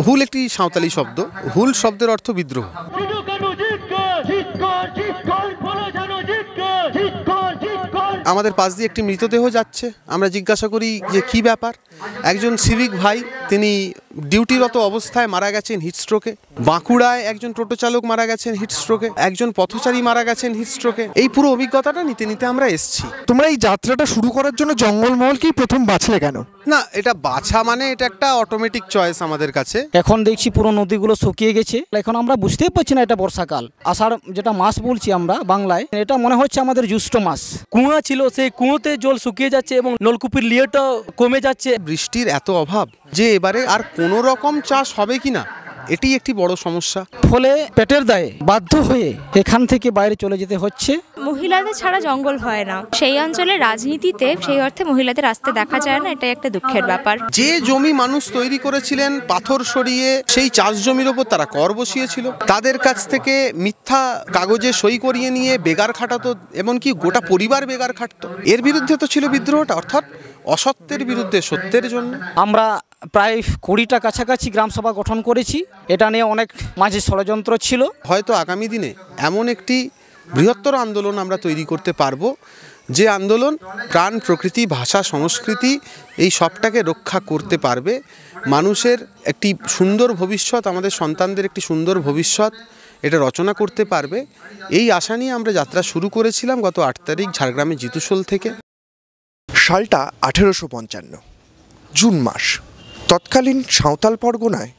হুল একটি সাঁওতালি শব্দ। হুল শব্দের অর্থ বিদ্রোহ। আমাদের পাশ দিয়ে একটি মৃতদেহ যাচ্ছে, আমরা জিজ্ঞাসা করি যে কি ব্যাপার। একজন সিভিক ভাই, তিনি ডিউটিরত অবস্থায় মারা গেছেন হিটস্ট্রোকে। বাঁকুড়ায় একজন টোটো চালক মারা গেছেন হিটস্ট্রোকে, একজন পথচারী মারা গেছেন হিটস্ট্রোকে। এই পুরো অভিজ্ঞতাটা নিতে নিতে আমরা এসছি। তোমরা এই যাত্রাটা শুরু করার জন্য জঙ্গলমহলকেই প্রথম বাছলে কেন? না, এটা বাছা মানে এটা একটা অটোমেটিক চয়েস আমাদের কাছে। এখন দেখছি পুরো নদীগুলো শুকিয়ে গেছে, এখন আমরা বুঝতেই পারছি না এটা বর্ষাকাল। আষাঢ় যেটা মাস বলছি আমরা বাংলায়, এটা মনে হচ্ছে আমাদের জ্যৈষ্ঠ মাস। কুয়া ছিল, সেই কুয়োতে জল শুকিয়ে যাচ্ছে এবং নলকূপের লিয়েটা কমে যাচ্ছে। বৃষ্টির এত অভাব যে এবারে আর কোনো রকম চাষ হবে কিনা, এটি একটি বড় সমস্যা। ফলে পেটের দায়ে বাধ্য হয়ে এখান থেকে বাইরে চলে যেতে হচ্ছে। মহিলাদের ছাড়া জঙ্গল হয় না, সেই অঞ্চলে রাজনীতিতে সেই অর্থে মহিলাদের আসতে দেখা যায় না, এটা একটা দুঃখের ব্যাপার। যে জমি মানুষ তৈরি করেছিলেন পাথর সরিয়ে, সেই চাষ জমির ওপর তারা কর বসিয়েছিল, তাদের কাছ থেকে মিথ্যা কাগজে সই করিয়ে নিয়ে বেগার খাটাতো, এমনকি গোটা পরিবার বেগার খাটতো। এর বিরুদ্ধে তো ছিল বিদ্রোহটা, অর্থাৎ অসত্যের বিরুদ্ধে সত্যের জন্য। আমরা প্রায় 20টা কাছাকাছি গ্রামসভা গঠন করেছি। এটা নিয়ে অনেক মাঝে ষড়যন্ত্র ছিল। হয়তো আগামী দিনে এমন একটি বৃহত্তর আন্দোলন আমরা তৈরি করতে পারবো, যে আন্দোলন প্রাণ, প্রকৃতি, ভাষা, সংস্কৃতি এই সবটাকে রক্ষা করতে পারবে। মানুষের একটি সুন্দর ভবিষ্যৎ, আমাদের সন্তানদের একটি সুন্দর ভবিষ্যৎ এটা রচনা করতে পারবে। এই আশা নিয়ে আমরা যাত্রা শুরু করেছিলাম গত 8 তারিখ ঝাড়গ্রামের জিতুশোল থেকে। সালটা 1855, জুন মাস। তৎকালীন সাঁওতাল পরগনায়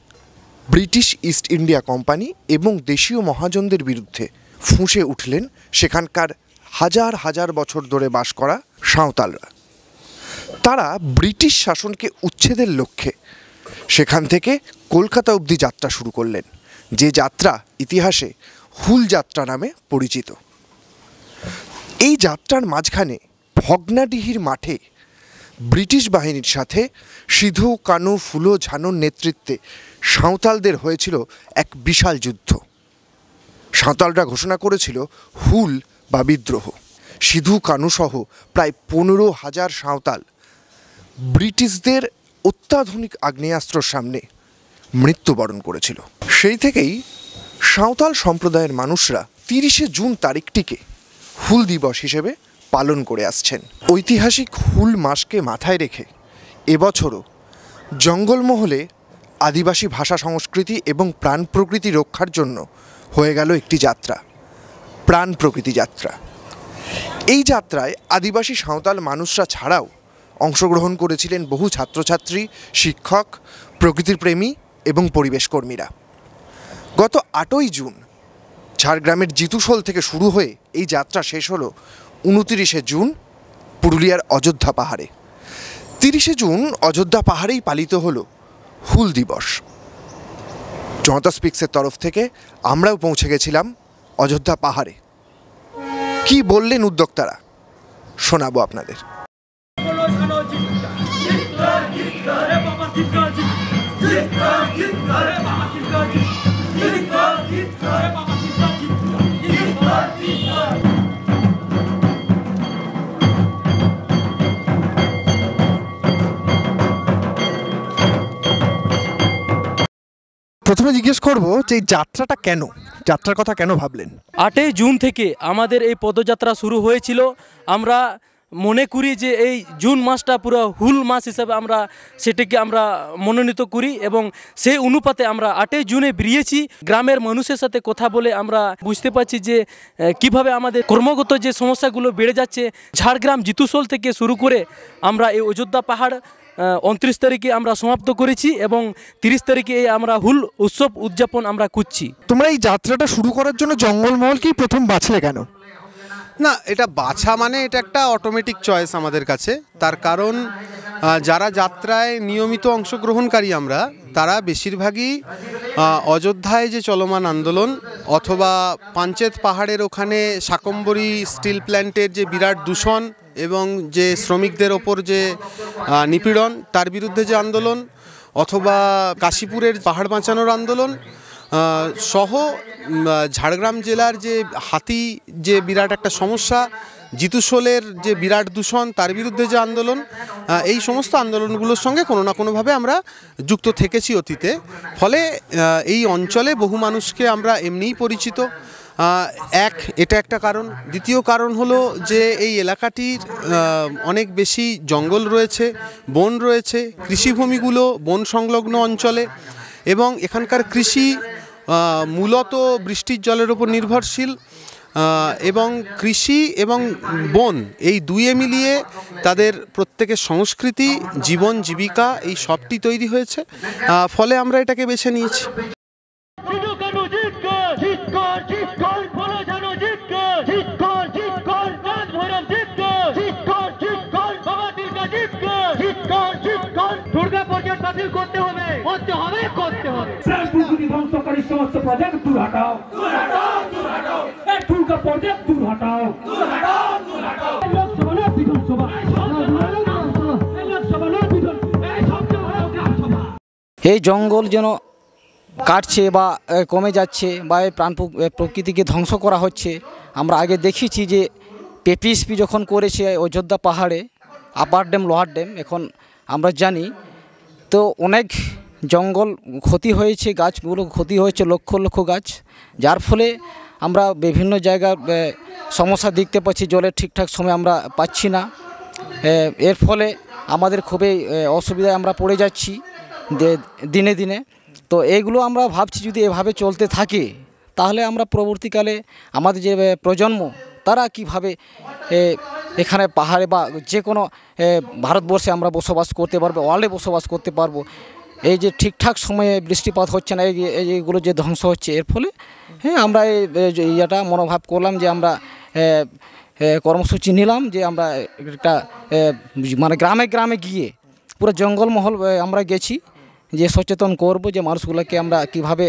ব্রিটিশ ইস্ট ইন্ডিয়া কোম্পানি এবং দেশীয় মহাজনদের বিরুদ্ধে ফুঁসে উঠলেন সেখানকার হাজার হাজার বছর ধরে বাস করা সাঁওতালরা। তারা ব্রিটিশ শাসনকে উচ্ছেদের লক্ষ্যে সেখান থেকে কলকাতা অবধি যাত্রা শুরু করলেন, যে যাত্রা ইতিহাসে হুল যাত্রা নামে পরিচিত। এই যাত্রার মাঝখানে ভগ্নাডিহির মাঠে ব্রিটিশ বাহিনীর সাথে সিধু, কানু, ফুলো, ঝানুর নেতৃত্বে সাঁওতালদের হয়েছিল এক বিশাল যুদ্ধ। সাঁওতালরা ঘোষণা করেছিল হুল বা বিদ্রোহ। সিধু, কানু সহ প্রায় 15,000 সাঁওতাল ব্রিটিশদের অত্যাধুনিক আগ্নেয়াস্ত্রের সামনে মৃত্যুবরণ করেছিল। সেই থেকেই সাঁওতাল সম্প্রদায়ের মানুষরা 30শে জুন তারিখটিকে হুল দিবস হিসেবে পালন করে আসছেন। ঐতিহাসিক হুল মাসকে মাথায় রেখে এবছরও জঙ্গলমহলে আদিবাসী ভাষা, সংস্কৃতি এবং প্রাণ প্রকৃতি রক্ষার জন্য হয়ে গেল একটি যাত্রা, প্রাণ প্রকৃতি যাত্রা। এই যাত্রায় আদিবাসী সাঁওতাল মানুষরা ছাড়াও অংশগ্রহণ করেছিলেন বহু ছাত্রছাত্রী, শিক্ষক, প্রকৃতির প্রেমী এবং পরিবেশ কর্মীরা। গত 8ই জুন ঝাড়গ্রামের জিতুশোল থেকে শুরু হয়ে এই যাত্রা শেষ হলো 29শে জুন পুরুলিয়ার অযোধ্যা পাহাড়ে। 30শে জুন অযোধ্যা পাহাড়েই পালিত হলো হুল দিবস। জনতা স্পিক্সের তরফ থেকে আমরাও পৌঁছে গেছিলাম অযোধ্যা পাহাড়ে। কি বললেন উদ্যোক্তারা শোনাবো আপনাদের। প্রথমে জিজ্ঞেস করবো যে এই যাত্রাটা কেন, যাত্রার কথা কেন ভাবলেন? 8ই জুন থেকে আমাদের এই পদযাত্রা শুরু হয়েছিল। আমরা মনে করি যে এই জুন মাসটা পুরো হুল মাস হিসাবে আমরা সেটাকে আমরা মনোনীত করি এবং সেই অনুপাতে আমরা 8ই জুনে বেরিয়েছি। গ্রামের মানুষের সাথে কথা বলে আমরা বুঝতে পারছি যে কিভাবে আমাদের কর্মগত যে সমস্যাগুলো বেড়ে যাচ্ছে। ঝাড়গ্রাম জিতুশোল থেকে শুরু করে আমরা এই অযোধ্যা পাহাড় 29 তারিখে আমরা সমাপ্ত করেছি এবং 30 তারিখে আমরা হুল উৎসব উদযাপন আমরা করছি। তোমরা এই যাত্রাটা শুরু করার জন্য জঙ্গলমহলকেই প্রথম বাছলে কেন? না, এটা বাছা মানে এটা একটা অটোমেটিক চয়েস আমাদের কাছে। তার কারণ যারা যাত্রায় নিয়মিত অংশগ্রহণকারী আমরা, তারা বেশিরভাগই অযোধ্যায় যে চলমান আন্দোলন অথবা পাঞ্চেত পাহাড়ের ওখানে শাকম্বরী স্টিল প্ল্যান্টের যে বিরাট দূষণ এবং যে শ্রমিকদের ওপর যে নিপীড়ন, তার বিরুদ্ধে যে আন্দোলন, অথবা কাশীপুরের পাহাড় বাঁচানোর আন্দোলন সহ ঝাড়গ্রাম জেলার যে হাতি যে বিরাট একটা সমস্যা, জিতু শোলের যে বিরাট দূষণ তার বিরুদ্ধে যে আন্দোলন, এই সমস্ত আন্দোলনগুলোর সঙ্গে কোনো না কোনোভাবে আমরা যুক্ত থেকেছি অতীতে। ফলে এই অঞ্চলে বহু মানুষকে আমরা এমনিই পরিচিত। এটা একটা কারণ। দ্বিতীয় কারণ হলো যে এই এলাকাটির অনেক বেশি জঙ্গল রয়েছে, বন রয়েছে, কৃষিভূমিগুলো বন সংলগ্ন অঞ্চলে, এবং এখানকার কৃষি মূলত বৃষ্টির জলের উপর নির্ভরশীল। এবং কৃষি এবং বন এই দুয়ে মিলিয়ে তাদের প্রত্যেকের সংস্কৃতি, জীবন জীবিকা এই সবটি তৈরি হয়েছে। ফলে আমরা এটাকে বেছে নিয়েছি। ধ্বংসকারী সমস্ত প্রজেক্ট দূর হটাও, দুর্গা প্রজেক্ট দূর হটাও। লোকসভা না বিধানসভা, লোকসভা না বিধানসভা। এই জঙ্গল যেন কাটছে বা কমে যাচ্ছে বা এই প্রকৃতিকে ধ্বংস করা হচ্ছে। আমরা আগে দেখেছি যে পেপিএসপি যখন করেছে অযোধ্যা পাহাড়ে আপার ড্যাম লোয়ার ড্যাম, এখন আমরা জানি তো অনেক জঙ্গল ক্ষতি হয়েছে, গাছগুলো ক্ষতি হয়েছে, লক্ষ লক্ষ গাছ, যার ফলে আমরা বিভিন্ন জায়গায় সমস্যা দেখতে পাচ্ছি। জলের ঠিকঠাক সময় আমরা পাচ্ছি না, এর ফলে আমাদের খুবই অসুবিধায় আমরা পড়ে যাচ্ছি দিনে দিনে। তো এইগুলো আমরা ভাবছি যদি এভাবে চলতে থাকে তাহলে আমরা পরবর্তীকালে আমাদের যে প্রজন্ম তারা কিভাবে এখানে পাহাড়ে বা যে কোনো ভারতবর্ষে আমরা বসবাস করতে পারবো, ওয়ার্ল্ডে বসবাস করতে পারবো। এই যে ঠিকঠাক সময়ে বৃষ্টিপাত হচ্ছে না, এইগুলো যে ধ্বংস হচ্ছে, এর ফলে আমরা এটা মনোভাব করলাম যে আমরা কর্মসূচি নিলাম যে আমরা একটা মানে গ্রামে গ্রামে গিয়ে পুরো জঙ্গলমহল আমরা গেছি যে সচেতন করব যে মানুষগুলোকে আমরা কিভাবে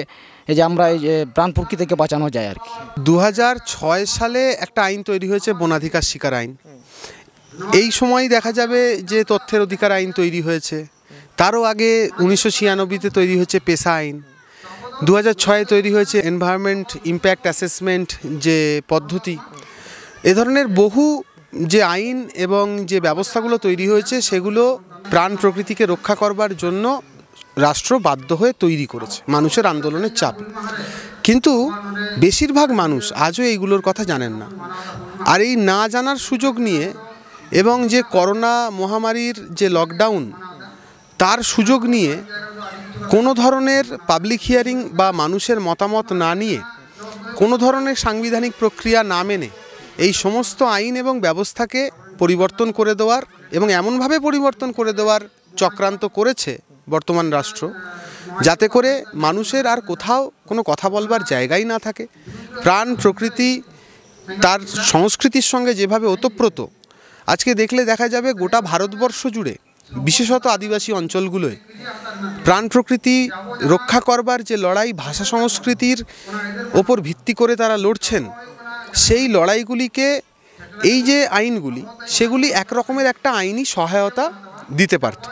যে আমরা এই যে প্রাণ প্রকৃতি থেকে বাঁচানো যায় আর কি। 2006 সালে একটা আইন তৈরি হয়েছে, বনাধিকার শিকার আইন। এই সময় দেখা যাবে যে তথ্যের অধিকার আইন তৈরি হয়েছে। তারও আগে 1996-তে তৈরি হয়েছে পেশা আইন। 2006-এ তৈরি হয়েছে এনভায়রনমেন্ট ইম্প্যাক্ট অ্যাসেসমেন্ট যে পদ্ধতি। এ ধরনের বহু যে আইন এবং যে ব্যবস্থাগুলো তৈরি হয়েছে সেগুলো প্রাণ প্রকৃতিকে রক্ষা করবার জন্য রাষ্ট্র বাধ্য হয়ে তৈরি করেছে মানুষের আন্দোলনের চাপ। কিন্তু বেশিরভাগ মানুষ আজও এইগুলোর কথা জানেন না। আর এই না জানার সুযোগ নিয়ে এবং যে করোনা মহামারীর যে লকডাউন তার সুযোগ নিয়ে কোনো ধরনের পাবলিক হিয়ারিং বা মানুষের মতামত না নিয়ে, কোনো ধরনের সাংবিধানিক প্রক্রিয়া না মেনে এই সমস্ত আইন এবং ব্যবস্থাকে পরিবর্তন করে দেওয়ার এবং এমনভাবে পরিবর্তন করে দেওয়ার চক্রান্ত করেছে বর্তমান রাষ্ট্র, যাতে করে মানুষের আর কোথাও কোনো কথা বলবার জায়গাই না থাকে। প্রাণ প্রকৃতি তার সংস্কৃতির সঙ্গে যেভাবে ওতপ্রোত, আজকে দেখলে দেখা যাবে গোটা ভারতবর্ষ জুড়ে বিশেষত আদিবাসী অঞ্চলগুলোয় প্রাণ প্রকৃতি রক্ষা করবার যে লড়াই ভাষা সংস্কৃতির ওপর ভিত্তি করে তারা লড়ছেন, সেই লড়াইগুলিকে এই যে আইনগুলি সেগুলি একরকমের একটা আইনি সহায়তা দিতে পারত।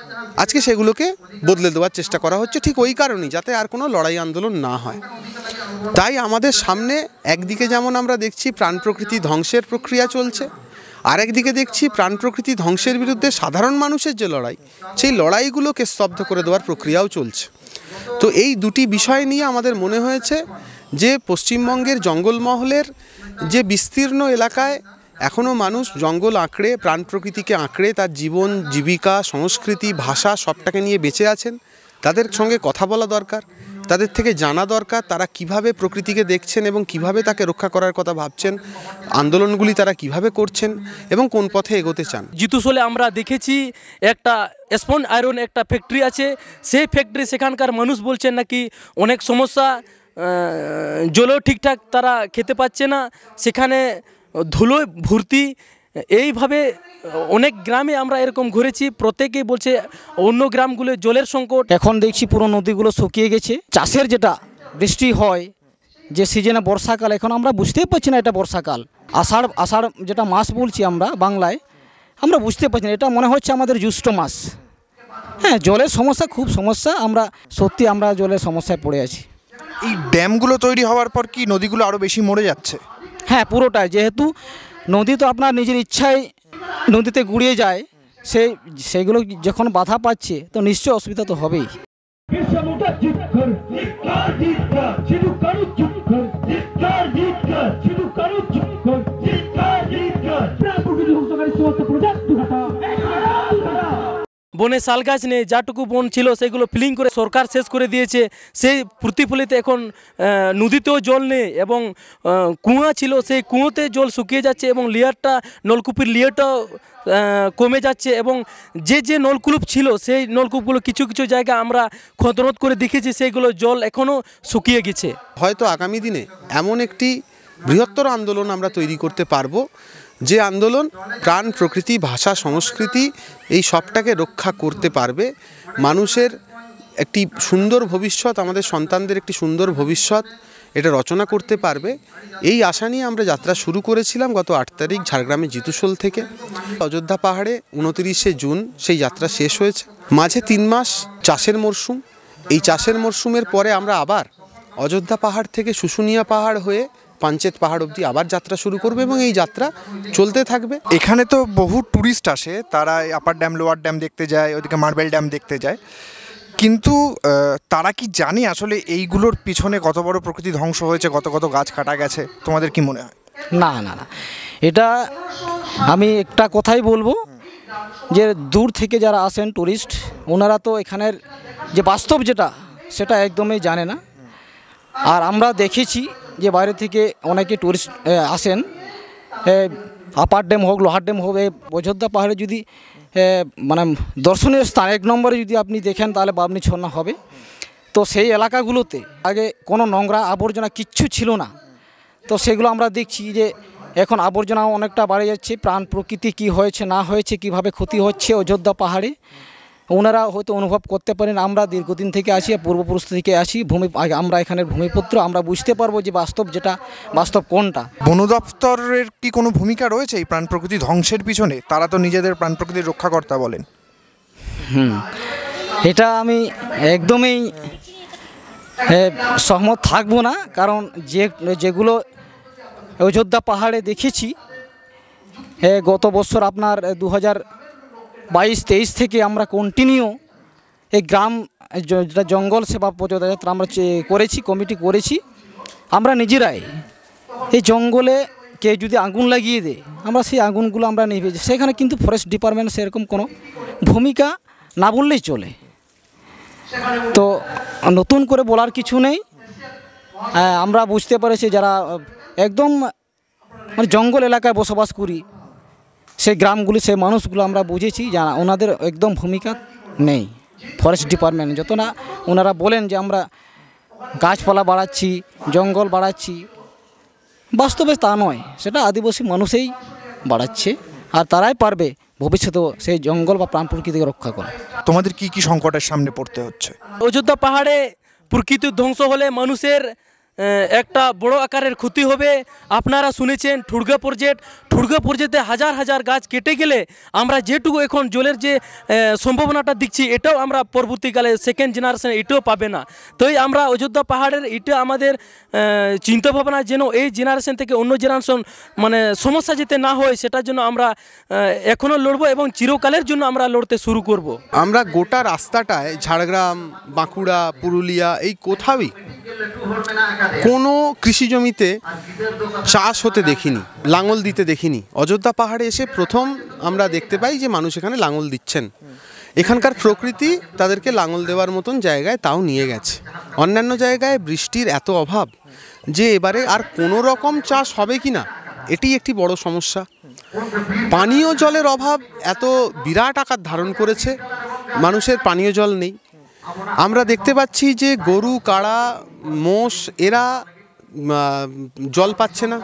আজকে সেগুলোকে বদলে দেওয়ার চেষ্টা করা হচ্ছে ঠিক ওই কারণেই, যাতে আর কোনো লড়াই আন্দোলন না হয়। তাই আমাদের সামনে একদিকে যেমন আমরা দেখছি প্রাণ প্রকৃতি ধ্বংসের প্রক্রিয়া চলছে, আরেকদিকে দেখছি প্রাণ প্রকৃতি ধ্বংসের বিরুদ্ধে সাধারণ মানুষের যে লড়াই, সেই লড়াইগুলোকে স্তব্ধ করে দেওয়ার প্রক্রিয়াও চলছে। তো এই দুটি বিষয় নিয়ে আমাদের মনে হয়েছে যে পশ্চিমবঙ্গের জঙ্গলমহলের যে বিস্তীর্ণ এলাকায় এখনও মানুষ জঙ্গল আঁকড়ে, প্রাণ প্রকৃতিকে আঁকড়ে তার জীবন জীবিকা সংস্কৃতি ভাষা সবটাকে নিয়ে বেঁচে আছেন, তাদের সঙ্গে কথা বলা দরকার, তাদের থেকে জানা দরকার তারা কিভাবে প্রকৃতিকে দেখছেন এবং কিভাবে তাকে রক্ষা করার কথা ভাবছেন, আন্দোলনগুলি তারা কিভাবে করছেন এবং কোন পথে এগোতে চান। জিতুশোলে আমরা দেখেছি একটা স্পঞ্জ আয়রন একটা ফ্যাক্টরি আছে, সেই ফ্যাক্টরি সেখানকার মানুষ বলছেন নাকি অনেক সমস্যা, জলও ঠিকঠাক তারা খেতে পাচ্ছে না, সেখানে ধুলো ভর্তি। এইভাবে অনেক গ্রামে আমরা এরকম ঘুরেছি, প্রত্যেকেই বলছে অন্য গ্রামগুলো জলের সংকট। এখন দেখছি পুরো নদীগুলো শুকিয়ে গেছে। চাষের যেটা বৃষ্টি হয় যে সিজনে বর্ষাকাল, এখন আমরা বুঝতেই পারছি না এটা বর্ষাকাল। আষাঢ় যেটা মাস বলছি আমরা বাংলায়, আমরা বুঝতে পারছি না, এটা মনে হচ্ছে আমাদের জ্যৈষ্ঠ মাস। হ্যাঁ, জলের সমস্যা, খুব সমস্যা, আমরা সত্যি আমরা জলের সমস্যায় পড়ে আছি। এই ড্যামগুলো তৈরি হওয়ার পর কি নদীগুলো আরও বেশি মরে যাচ্ছে? হ্যাঁ, পুরোটাই, যেহেতু নদী তো আপনার নিজের ইচ্ছায় নদীতে গুড়িয়ে যায়, সেইগুলো যখন বাধা পাচ্ছে তো নিশ্চয়ই অসুবিধা তো হবেই। बिरसा मुंडा जीत कर चिरू करू चुप कर जीत कर चिरू करू चुप कर प्राण प्रकृति ধ্বংসকারী সমস্ত প্রজেক্ট দুর্ঘটনা বনে শাল গাছ নেই, যাটুকু বন ছিল সেগুলো ফিলিং করে সরকার শেষ করে দিয়েছে। সেই প্রতিফলিত এখন নদীতেও জল নেই এবং কুয়া ছিল সেই কুয়োতে জল শুকিয়ে যাচ্ছে এবং লেয়ারটা নলকূপের লেয়ারটাও কমে যাচ্ছে এবং যে নলকূপ ছিল সেই নলকূপগুলো কিছু কিছু জায়গা আমরা খতরত করে দেখেছি, সেইগুলো জল এখনও শুকিয়ে গেছে। হয়তো আগামী দিনে এমন একটি বৃহত্তর আন্দোলন আমরা তৈরি করতে পারবো, যে আন্দোলন প্রাণ প্রকৃতি ভাষা সংস্কৃতি এই সবটাকে রক্ষা করতে পারবে, মানুষের একটি সুন্দর ভবিষ্যৎ, আমাদের সন্তানদের একটি সুন্দর ভবিষ্যৎ এটা রচনা করতে পারবে। এই আশা নিয়ে আমরা যাত্রা শুরু করেছিলাম গত 8 তারিখ ঝাড়গ্রামের জিতুশোল থেকে। অযোধ্যা পাহাড়ে 29শে জুন সেই যাত্রা শেষ হয়েছে। মাঝে 3 মাস চাষের মরশুম, এই চাষের মরশুমের পরে আমরা আবার অযোধ্যা পাহাড় থেকে শুশুনিয়া পাহাড় হয়ে পাঞ্চেত পাহাড় অবধি আবার যাত্রা শুরু করবে এবং এই যাত্রা চলতে থাকবে। এখানে তো বহু ট্যুরিস্ট আসে, তারা আপার ড্যাম লোয়ার ড্যাম দেখতে যায়, ওইদিকে মার্বেল ড্যাম দেখতে যায়, কিন্তু তারা কি জানে আসলে এইগুলোর পিছনে কত বড় প্রকৃতি ধ্বংস হয়েছে, কত কত গাছ কাটা গেছে? তোমাদের কি মনে হয়? না না না, এটা আমি একটা কথাই বলবো যে দূর থেকে যারা আসেন টুরিস্ট, ওনারা তো এখানের যে বাস্তব সেটা একদমই জানে না। আর আমরা দেখেছি যে বাইরে থেকে অনেকে টুরিস্ট আসেন, আপার ড্যাম হোক লোহার ড্যাম হোক, এই অযোধ্যা পাহাড়ে যদি মানে দর্শনীয় স্থান 1 নম্বরে যদি আপনি দেখেন তাহলে বাবনি ঝর্ণা হবে। তো সেই এলাকাগুলোতে আগে কোনো নোংরা আবর্জনা কিচ্ছু ছিল না, তো সেগুলো আমরা দেখছি যে এখন আবর্জনা অনেকটা বাড়ে যাচ্ছে। প্রাণ প্রকৃতি কি হয়েছে না হয়েছে, কিভাবে ক্ষতি হচ্ছে অযোধ্যা পাহাড়ে ওনারা হয়তো অনুভব করতে পারেন। আমরা দীর্ঘদিন থেকে আসি, পূর্বপুরুষ থেকে আসি, আমরা এখানের ভূমিপুত্র, আমরা বুঝতে পারবো যে বাস্তব কোনটা। বন দপ্তরের কি কোনো ভূমিকা রয়েছে এই প্রাণ প্রকৃতি ধ্বংসের পিছনে? তারা তো নিজেদের প্রাণ প্রকৃতির রক্ষাকর্তা বলেন। এটা আমি একদমই সহমত থাকবো না, কারণ যেগুলো অযোধ্যা পাহাড়ে দেখেছি গত বছর আপনার 2022-23 থেকে আমরা কন্টিনিউ এই গ্রাম যেটা জঙ্গল সেবা পদযাত্রা আমরা করেছি, কমিটি করেছি। আমরা নিজেরাই এই জঙ্গলে কেউ যদি আগুন লাগিয়ে দেয়, আমরা সেই আগুনগুলো আমরা নিভে, সেখানে কিন্তু ফরেস্ট ডিপার্টমেন্ট সেরকম কোনো ভূমিকা না বললেই চলে। তো নতুন করে বলার কিছু নেই। আমরা বুঝতে পেরেছি যারা একদম মানে জঙ্গল এলাকায় বসবাস করি, সেই গ্রামগুলি সেই মানুষগুলো আমরা বুঝেছি জানা ওনাদের একদম ভূমিকা নেই। ফরেস্ট ডিপার্টমেন্ট যত না ওনারা বলেন যে আমরা গাছপালা বাড়াচ্ছি, জঙ্গল বাড়াচ্ছি, বাস্তবে তা নয়, সেটা আদিবাসী মানুষই বাড়াচ্ছে আর তারাই পারবে ভবিষ্যতেও সেই জঙ্গল বা প্রাণ প্রকৃতিকে রক্ষা করা। তোমাদের কি কি সংকটের সামনে পড়তে হচ্ছে? অযোধ্যা পাহাড়ে প্রকৃতি ধ্বংস হলে মানুষের একটা বড় আকারের ক্ষতি হবে। আপনারা শুনেছেন ঠুড়গা প্রজেক্টে হাজার হাজার গাছ কেটে গেলে আমরা যেটুকু এখন জলের যে সম্ভাবনাটা দেখছি, এটাও আমরা পরবর্তীকালে সেকেন্ড জেনারেশন এটাও পাবে না। তাই আমরা অযোধ্যা পাহাড়ের এটা আমাদের চিন্তাভাবনা যেন এই জেনারেশন থেকে অন্য জেনারেশন মানে সমস্যা যাতে না হয়, সেটার জন্য আমরা এখনও লড়বো এবং চিরকালের জন্য আমরা লড়তে শুরু করব। আমরা গোটা রাস্তাটায় ঝাড়গ্রাম, বাঁকুড়া, পুরুলিয়া এই কোথাওই কোনো কৃষি জমিতে চাষ হতে দেখিনি, লাঙল দিতে দেখিনি। অযোধ্যা পাহাড়ে এসে প্রথম আমরা দেখতে পাই যে মানুষ এখানে লাঙল দিচ্ছেন। এখানকার প্রকৃতি তাদেরকে লাঙল দেওয়ার মতন জায়গায় তাও নিয়ে গেছে। অন্যান্য জায়গায় বৃষ্টির এত অভাব যে এবারে আর কোনো রকম চাষ হবে কি না এটি একটি বড় সমস্যা। পানীয় জলের অভাব এত বিরাট আকার ধারণ করেছে, মানুষের পানীয় জল নেই। আমরা দেখতে পাচ্ছি যে গরু, কাড়া, মোষ এরা জল পাচ্ছে না।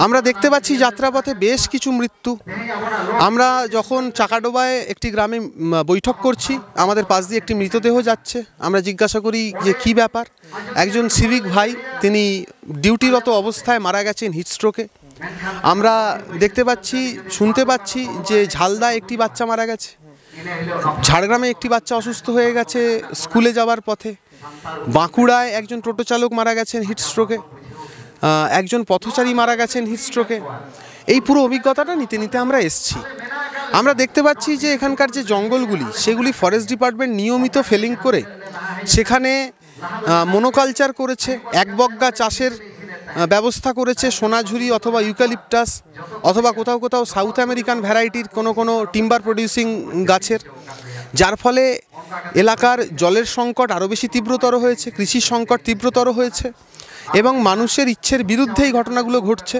আমরা দেখতে পাচ্ছি যাত্রাপথে বেশ কিছু মৃত্যু। আমরা যখন চাকাডোবায় একটি গ্রামে বৈঠক করছি, আমাদের পাশ দিয়ে একটি মৃতদেহ যাচ্ছে। আমরা জিজ্ঞাসা করি যে কী ব্যাপার। একজন সিভিক ভাই, তিনি ডিউটিরত অবস্থায় মারা গেছেন হিটস্ট্রোকে। আমরা দেখতে পাচ্ছি, শুনতে পাচ্ছি যে ঝালদায় একটি বাচ্চা মারা গেছে, ঝাড়গ্রামে একটি বাচ্চা অসুস্থ হয়ে গেছে স্কুলে যাওয়ার পথে, বাঁকুড়ায় একজন টোটো চালক মারা গেছেন হিটস্ট্রোকে, একজন পথচারী মারা গেছেন হিটস্ট্রোকে। এই পুরো অভিজ্ঞতাটা নিতে নিতে আমরা এসছি। আমরা দেখতে পাচ্ছি যে এখানকার যে জঙ্গলগুলি সেগুলি ফরেস্ট ডিপার্টমেন্ট নিয়মিত ফেলিং করে সেখানে মনোকালচার করেছে, একবগ্গা চাষের ব্যবস্থা করেছে, সোনাঝুরি অথবা ইউক্যালিপটাস অথবা কোথাও কোথাও সাউথ আমেরিকান ভ্যারাইটির কোনো টিম্বার প্রডিউসিং গাছের, যার ফলে এলাকার জলের সংকট আরও বেশি তীব্রতর হয়েছে, কৃষির সংকট তীব্রতর হয়েছে এবং মানুষের ইচ্ছের বিরুদ্ধে এই ঘটনাগুলো ঘটছে।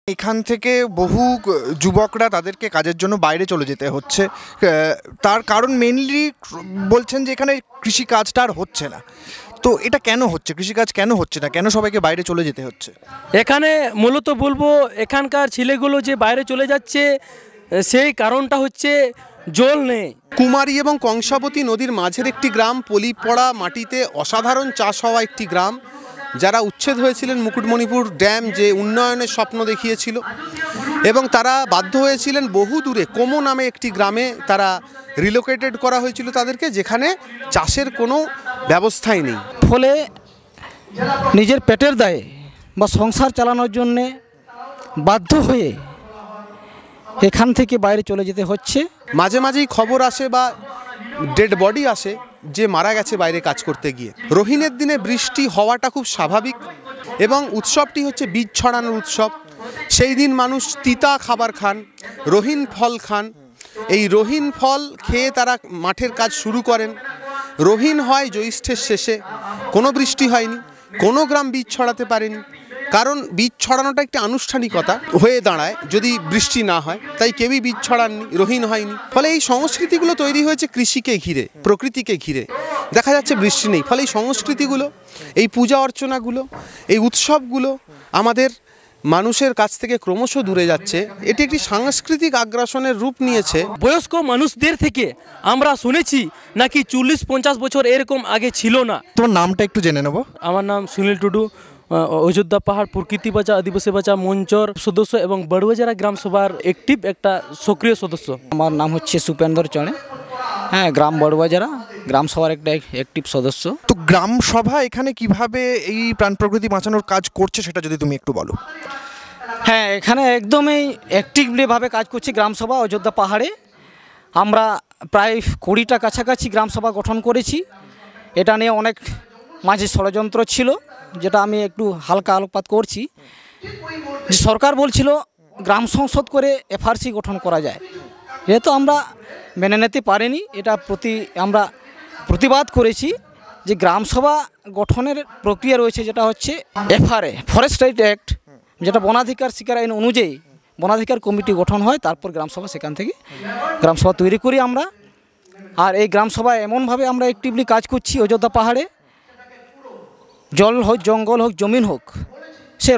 এখান থেকে বহু যুবকরা তাদেরকে কাজের জন্য বাইরে চলে যেতে হচ্ছে, তার কারণ মেনলি বলছেন যে এখানে কৃষিকাজটা আর হচ্ছে না। তো এটা কেন হচ্ছে, কৃষিকাজ কেন হচ্ছে না, কেন সবাইকে বাইরে চলে যেতে হচ্ছে? এখানে মূলত বলবো এখানকার ছেলেগুলো যে বাইরে চলে যাচ্ছে সেই কারণটা হচ্ছে জল নেই। কুমারী এবং কংসাবতী নদীর মাঝের একটি গ্রাম, পলি পড়া মাটিতে অসাধারণ চাষ হওয়া একটি গ্রাম, যারা উচ্ছেদ হয়েছিলেন মুকুটমণিপুর ড্যাম যে উন্নয়নের স্বপ্ন দেখিয়েছিল এবং তারা বাধ্য হয়েছিলেন বহু দূরে কোমো নামে একটি গ্রামে তারা রিলোকেটেড করা হয়েছিল তাদেরকে, যেখানে চাষের কোনো ব্যবস্থাই নেই। ফলে নিজের পেটের দায়ে বা সংসার চালানোর জন্যে বাধ্য হয়ে এখান থেকে বাইরে চলে যেতে হচ্ছে। মাঝে মাঝেই খবর আসে বা ডেড বডি আসে যে মারা গেছে বাইরে কাজ করতে গিয়ে। রোহিণের দিনে বৃষ্টি হওয়াটা খুব স্বাভাবিক এবং উৎসবটি হচ্ছে বীজ ছড়ানোর উৎসব। সেই দিন মানুষ তিতা খাবার খান, রোহিণ ফল খান। এই রোহিণ ফল খেয়ে তারা মাঠের কাজ শুরু করেন। রোহিণ হয় জ্যৈষ্ঠের শেষে, কোনো বৃষ্টি হয়নি, কোনো গ্রাম বীজ ছড়াতে পারেনি, কারণ বীজ ছড়ানোটা একটি আনুষ্ঠানিকতা হয়ে দাঁড়ায় যদি বৃষ্টি না হয়, তাই কেউই বীজ ছড়াননি, রোহিণ হয়নি। ফলে এই সংস্কৃতিগুলো তৈরি হয়েছে কৃষিকে ঘিরে, প্রকৃতিকে ঘিরে। দেখা যাচ্ছে বৃষ্টি নেই, ফলে এই সংস্কৃতিগুলো, এই পূজা অর্চনাগুলো, এই উৎসবগুলো আমাদের মানুষের কাছ থেকে ক্রমশ দূরে যাচ্ছে। এটি একটি সাংস্কৃতিক আগ্রাসনের রূপ নিয়েছে। বয়স্ক মানুষদের থেকে আমরা শুনেছি নাকি 40-50 বছর এরকম আগে ছিল না। তোমার নামটা একটু জেনে নেব। আমার নাম সুনীল টুডু, অযোধ্যা পাহাড় প্রকৃতি বাঁচা আদিবাসী বাঁচা মঞ্চর সদস্য এবং বড়বাজারা গ্রাম সভার অ্যাক্টিভ একটা সক্রিয় সদস্য। আমার নাম হচ্ছে সুপেন্দর চড়ে, হ্যাঁ, গ্রাম বড়বাজারা গ্রাম সভার একটা অ্যাক্টিভ সদস্য। তো গ্রাম সভা এখানে কিভাবে এই প্রাণ প্রকৃতি বাঁচানোর কাজ করছে সেটা যদি তুমি একটু বলো। হ্যাঁ, এখানে একদমই অ্যাক্টিভলিভাবে কাজ করছি গ্রাম সভা অযোধ্যা পাহাড়ে। আমরা প্রায় 20টা কাছাকাছি গ্রাম সভা গঠন করেছি। এটা নিয়ে অনেক মাঝে ষড়যন্ত্র ছিল, যেটা আমি একটু হালকা আলোকপাত করছি। যে সরকার বলছিল গ্রাম সংসদ করে এফআরসি গঠন করা যায়, এটা তো আমরা মেনে নিতে পারিনি। এটা আমরা প্রতিবাদ করেছি যে গ্রাম সভা গঠনের প্রক্রিয়া রয়েছে, যেটা হচ্ছে এফআরএ, ফরেস্ট রাইট অ্যাক্ট, যেটা বনাধিকার শিকার আইন অনুযায়ী বনাধিকার কমিটি গঠন হয়, তারপর গ্রামসভা সেখান থেকে গ্রামসভা তৈরি করি আমরা। আর এই গ্রামসভায় এমনভাবে আমরা অ্যাক্টিভলি কাজ করছি অযোধ্যা পাহাড়ে, জল হোক, জঙ্গল হোক, জমিন হোক, সে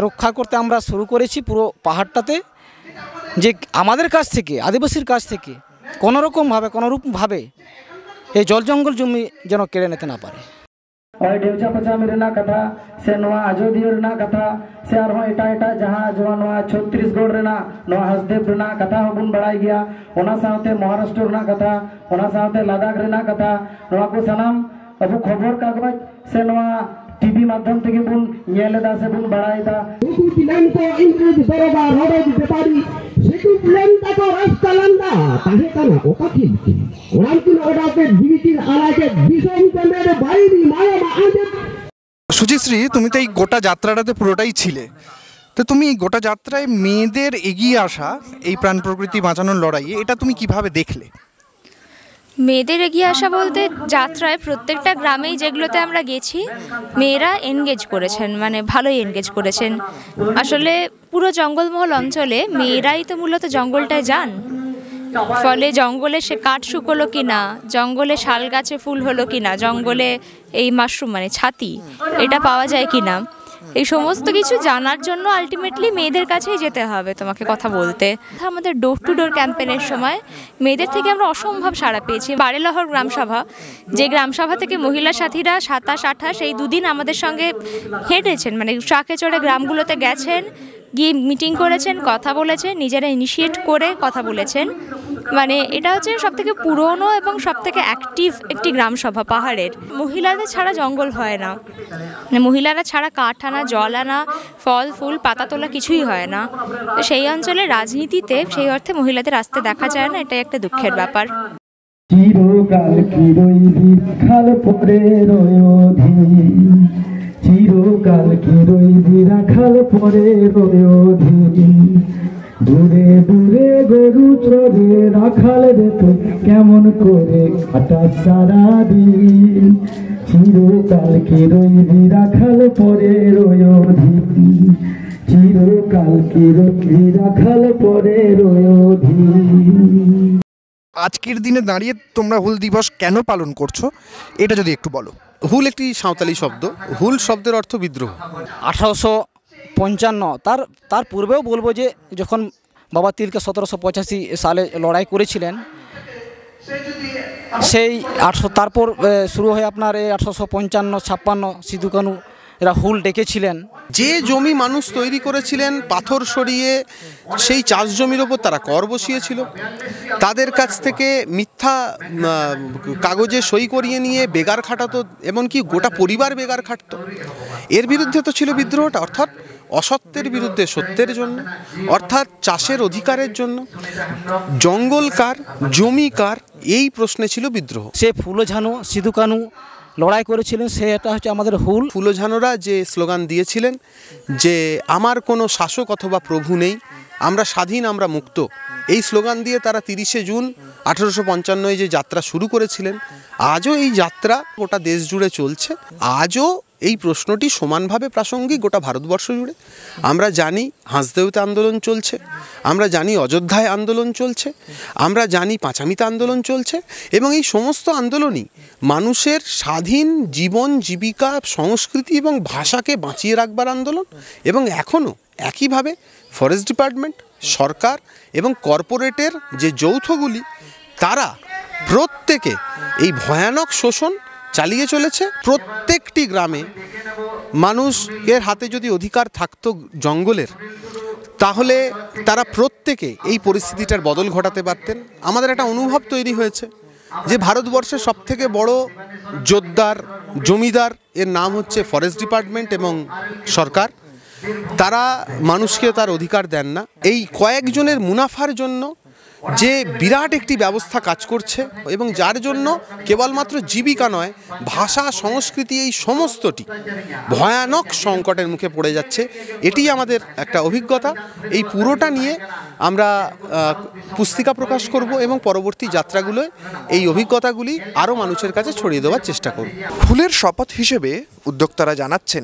রক্ষা করতে আমরা শুরু করেছি পুরো পাহাড়টাতে, যে আমাদের কাছ থেকে, আদিবাসীর কাছ থেকে কোনোরূপভাবে এই জল জঙ্গল জমি যেন কেড়ে নিতে না পারে। ढेवचा पचामी कथा से अयोध्या कथा से एटा जहाँ जहाँ छत्तीसगढ़ हसदेव कथा बन बड़ा गया, महाराष्ट्र कथा, लद्दाख कथा, को सानाम अब खबर कागज से टीवी माध्यम से बन नेलेदा से बन बड़ा সুচিশ্রী, তুমি তো এই গোটা যাত্রাটাতে পুরোটাই ছিলে, তো তুমি এই গোটা যাত্রায় মেয়েদের এগিয়ে আসা এই প্রাণ প্রকৃতি বাঁচানোর লড়াইয়ে এটা তুমি কিভাবে দেখলে? মেয়েদের এগিয়ে আসা বলতে যাত্রায় প্রত্যেকটা গ্রামেই যেগুলোতে আমরা গেছি মেয়েরা এনগেজ করেছেন, মানে ভালোই এনগেজ করেছেন। আসলে পুরো জঙ্গলমহল অঞ্চলে মেয়েরাই তো মূলত জঙ্গলটায় যান, ফলে জঙ্গলে সে কাঠ শুকোলো কি না, জঙ্গলে শাল গাছে ফুল হলো কি না, জঙ্গলে এই মাশরুম মানে ছাতি এটা পাওয়া যায় কি না, এই সমস্ত কিছু জানার জন্য আলটিমেটলি মেয়েদের কাছেই যেতে হবে তোমাকে কথা বলতে। আমাদের ডোর টু ডোর ক্যাম্পেনের সময় মেয়েদের থেকে আমরা অসম্ভব সাড়া পেয়েছি। বারেলহর গ্রামসভা, যে গ্রামসভা থেকে মহিলা সাথীরা 27-28 এই দুদিন আমাদের সঙ্গে হেঁটেছেন, মানে ট্রাকে চড়ে গ্রামগুলোতে গেছেন, গিয়ে মিটিং করেছেন, কথা বলেছেন, নিজেরা ইনিশিয়েট করে কথা বলেছেন। মানে এটা হচ্ছে সবথেকে পুরনো এবং সবথেকে অ্যাক্টিভ একটি গ্রামসভা পাহাড়ের। মহিলাদের ছাড়া জঙ্গল হয় না, মানে মহিলারা ছাড়া কাঠ আনা, জল আনা, ফল ফুল পাতা তোলা কিছুই হয় না। তো সেই অঞ্চলে রাজনীতিতে সেই অর্থে মহিলাদের আসতে দেখা যায় না, এটাই একটা দুঃখের ব্যাপার। চিরকাল কি রইবি খাল পরে রয়োধি, চিরকাল কি রইবি রাখাল পরে রয়োধি, দূরে দূরে গরু চড়ে রাখাল রে তুই কেমন করে কাটা সারাদিন, চিরকাল কি রইবি রাখাল পরে রয়োধি, চিরকাল কি রইবি রাখাল পরে রয়োধি। আজকের দিনে দাঁড়িয়ে তোমরা হুল দিবস কেন পালন করছো এটা যদি একটু বলো। হুল একটি সাঁওতালি শব্দ। হুল শব্দের অর্থ বিদ্রোহ। 1855 তার পূর্বেও বলবো যে যখন বাবা তিলকা 1785 সালে লড়াই করেছিলেন, সেই তারপর শুরু হয়ে আপনার এই 1855-56 সিধু কানু এরা হুল ডেকেছিলেন। যে জমি মানুষ তৈরি করেছিলেন পাথর সরিয়ে, সেই চাষ জমির ওপর তারা কর বসিয়েছিল, তাদের কাছ থেকে মিথ্যা কাগজে সই করিয়ে নিয়ে বেগার খাটাতো, এমনকি গোটা পরিবার বেগার খাটতো। এর বিরুদ্ধে তো ছিল বিদ্রোহটা, অর্থাৎ অসত্যের বিরুদ্ধে সত্যের জন্য, অর্থাৎ চাষের অধিকারের জন্য। জঙ্গল কার, জমি কার, এই প্রশ্নে ছিল বিদ্রোহ। সে ফুলঝানু সিধু কানু লড়াই করেছিলেন, সেটা হচ্ছে আমাদের হুল। ফুলঝানোরা যে স্লোগান দিয়েছিলেন যে আমার কোনো শাসক অথবা প্রভু নেই, আমরা স্বাধীন, আমরা মুক্ত, এই স্লোগান দিয়ে তারা 30শে জুন 1855 যে যাত্রা শুরু করেছিলেন, আজও এই যাত্রা গোটা দেশ জুড়ে চলছে। আজও এই প্রশ্নটি সমানভাবে প্রাসঙ্গিক গোটা ভারতবর্ষ জুড়ে। আমরা জানি হাঁসদেউতে আন্দোলন চলছে, আমরা জানি অযোধ্যায় আন্দোলন চলছে, আমরা জানি পাঁচামিতে আন্দোলন চলছে, এবং এই সমস্ত আন্দোলনই মানুষের স্বাধীন জীবন, জীবিকা, সংস্কৃতি এবং ভাষাকে বাঁচিয়ে রাখবার আন্দোলন। এবং এখনও একইভাবে ফরেস্ট ডিপার্টমেন্ট, সরকার এবং কর্পোরেটের যে যৌথগুলি, তারা প্রত্যেকে এই ভয়ানক শোষণ চালিয়ে চলেছে। প্রত্যেকটি গ্রামে মানুষের হাতে যদি অধিকার থাকতো জঙ্গলের, তাহলে তারা প্রত্যেকে এই পরিস্থিতিটার বদল ঘটাতে পারতেন। আমাদের একটা অনুভব তৈরি হয়েছে যে ভারতবর্ষের সবথেকে বড় জোরদার জমিদার এর নাম হচ্ছে ফরেস্ট ডিপার্টমেন্ট এবং সরকার। তারা মানুষকে তার অধিকার দেন না। এই কয়েকজনের মুনাফার জন্য যে বিরাট একটি ব্যবস্থা কাজ করছে, এবং যার জন্য কেবলমাত্র জীবিকা নয়, ভাষা, সংস্কৃতি, এই সমস্তটি ভয়ানক সংকটের মুখে পড়ে যাচ্ছে। এটি আমাদের একটা অভিজ্ঞতা। এই পুরোটা নিয়ে আমরা পুস্তিকা প্রকাশ করব এবং পরবর্তী যাত্রাগুলোয় এই অভিজ্ঞতাগুলি আরও মানুষের কাছে ছড়িয়ে দেওয়ার চেষ্টা করব। হুলের শপথ হিসেবে উদ্যোক্তারা জানাচ্ছেন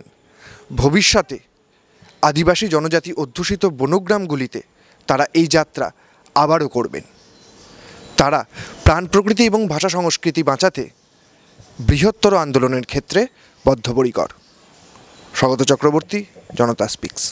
ভবিষ্যতে আদিবাসী জনজাতি অধ্যুষিত বনগ্রামগুলিতে তারা এই যাত্রা আবারও করবেন। তারা প্রাণ প্রকৃতি এবং ভাষা সংস্কৃতি বাঁচাতে বৃহত্তর আন্দোলনের ক্ষেত্রে বদ্ধপরিকর। স্বাগত চক্রবর্তী, জনতা স্পিক্স।